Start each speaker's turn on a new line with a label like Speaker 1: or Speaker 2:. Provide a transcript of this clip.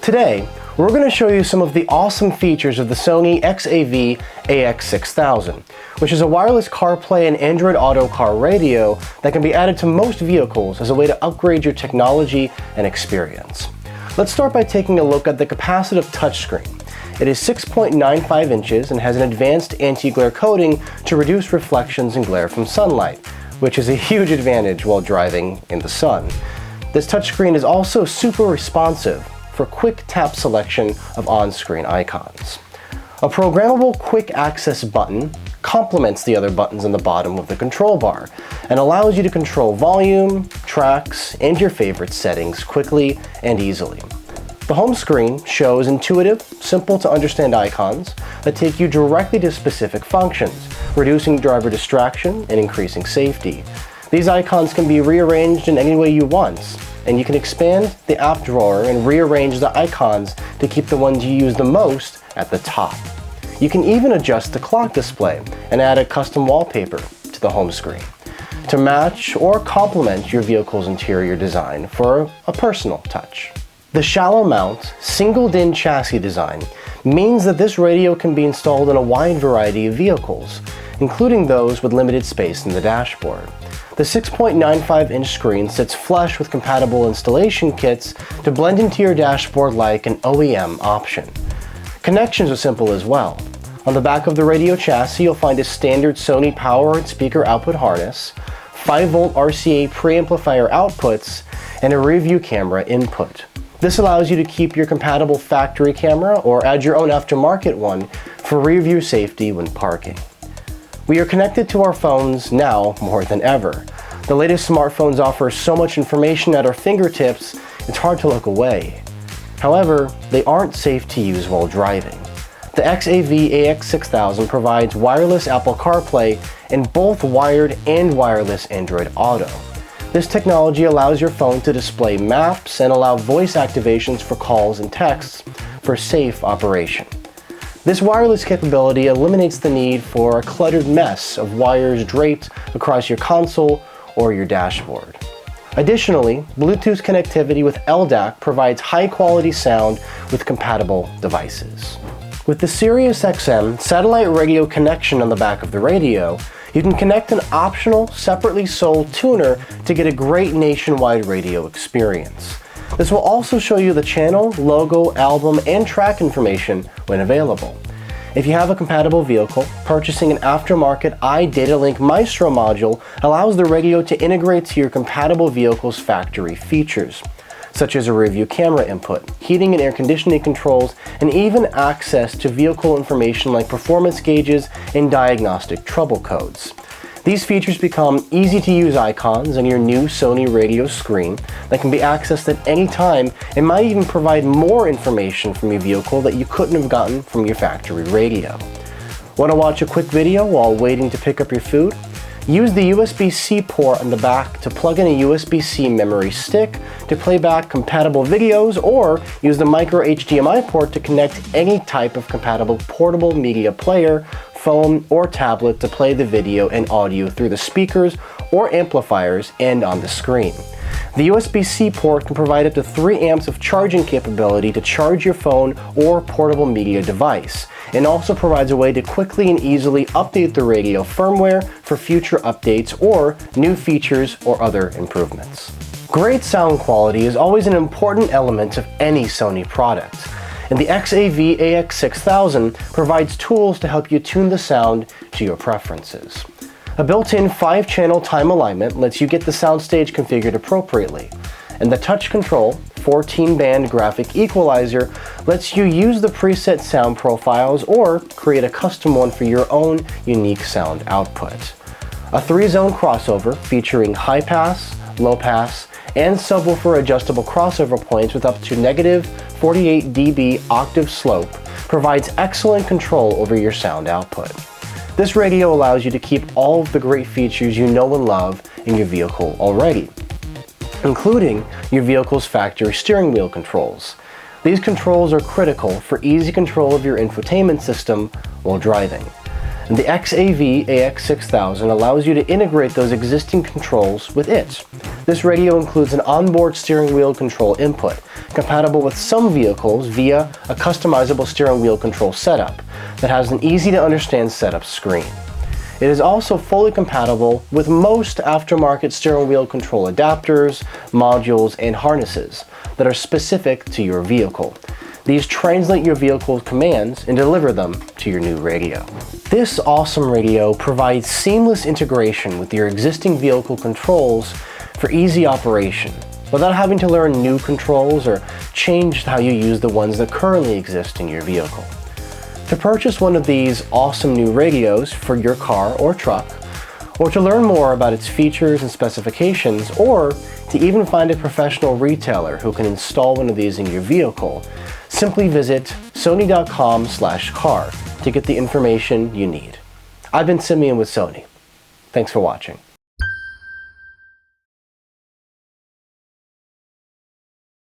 Speaker 1: Today, we're going to show you some of the awesome features of the Sony XAV-AX6000, which is a wireless CarPlay and Android Auto car radio that can be added to most vehicles as a way to upgrade your technology and experience. Let's start by taking a look at the capacitive touchscreen. It is 6.95 inches and has an advanced anti-glare coating to reduce reflections and glare from sunlight, which is a huge advantage while driving in the sun. This touchscreen is also super responsive for quick tap selection of on-screen icons. A programmable quick access button complements the other buttons on the bottom of the control bar and allows you to control volume, tracks, and your favorite settings quickly and easily. The home screen shows intuitive, simple to understand icons that take you directly to specific functions, reducing driver distraction and increasing safety. These icons can be rearranged in any way you want, and you can expand the app drawer and rearrange the icons to keep the ones you use the most at the top. You can even adjust the clock display and add a custom wallpaper to the home screen to match or complement your vehicle's interior design for a personal touch. The shallow mount, single-DIN chassis design means that this radio can be installed in a wide variety of vehicles, including those with limited space in the dashboard. The 6.95-inch screen sits flush with compatible installation kits to blend into your dashboard like an OEM option. Connections are simple as well. On the back of the radio chassis, you'll find a standard Sony power and speaker output harness, 5-volt RCA preamplifier outputs, and a rear view camera input. This allows you to keep your compatible factory camera or add your own aftermarket one for rear view safety when parking. We are connected to our phones now more than ever. The latest smartphones offer so much information at our fingertips, it's hard to look away. However, they aren't safe to use while driving. The XAV-AX6000 provides wireless Apple CarPlay and both wired and wireless Android Auto. This technology allows your phone to display maps and allow voice activations for calls and texts for safe operation. This wireless capability eliminates the need for a cluttered mess of wires draped across your console or your dashboard. Additionally, Bluetooth connectivity with LDAC provides high-quality sound with compatible devices. With the Sirius XM satellite radio connection on the back of the radio, you can connect an optional, separately sold tuner to get a great nationwide radio experience. This will also show you the channel, logo, album, and track information when available. If you have a compatible vehicle, purchasing an aftermarket iDataLink Maestro module allows the radio to integrate to your compatible vehicle's factory features, such as a rear view camera input, heating and air conditioning controls, and even access to vehicle information like performance gauges and diagnostic trouble codes. These features become easy-to-use icons on your new Sony radio screen that can be accessed at any time and might even provide more information from your vehicle that you couldn't have gotten from your factory radio. Want to watch a quick video while waiting to pick up your food? Use the USB-C port on the back to plug in a USB-C memory stick to play back compatible videos, or use the micro HDMI port to connect any type of compatible portable media player, phone, or tablet to play the video and audio through the speakers or amplifiers and on the screen. The USB-C port can provide up to 3 amps of charging capability to charge your phone or portable media device, and also provides a way to quickly and easily update the radio firmware for future updates or new features or other improvements. Great sound quality is always an important element of any Sony product, and the XAV-AX6000 provides tools to help you tune the sound to your preferences. A built-in 5-channel time alignment lets you get the soundstage configured appropriately, and the touch control 14-band graphic equalizer lets you use the preset sound profiles or create a custom one for your own unique sound output. A 3-zone crossover featuring high pass, low pass, and subwoofer adjustable crossover points with up to -48 dB octave slope provides excellent control over your sound output. This radio allows you to keep all of the great features you know and love in your vehicle already, including your vehicle's factory steering wheel controls. These controls are critical for easy control of your infotainment system while driving. And the XAV-AX6000 allows you to integrate those existing controls with it. This radio includes an onboard steering wheel control input, compatible with some vehicles via a customizable steering wheel control setup that has an easy-to-understand setup screen. It is also fully compatible with most aftermarket steering wheel control adapters, modules, and harnesses that are specific to your vehicle. These translate your vehicle's commands and deliver them to your new radio. This awesome radio provides seamless integration with your existing vehicle controls for easy operation, without having to learn new controls or change how you use the ones that currently exist in your vehicle. To purchase one of these awesome new radios for your car or truck, or to learn more about its features and specifications, or to even find a professional retailer who can install one of these in your vehicle, simply visit sony.com/car to get the information you need. I've been Simeon with Sony. Thanks for watching.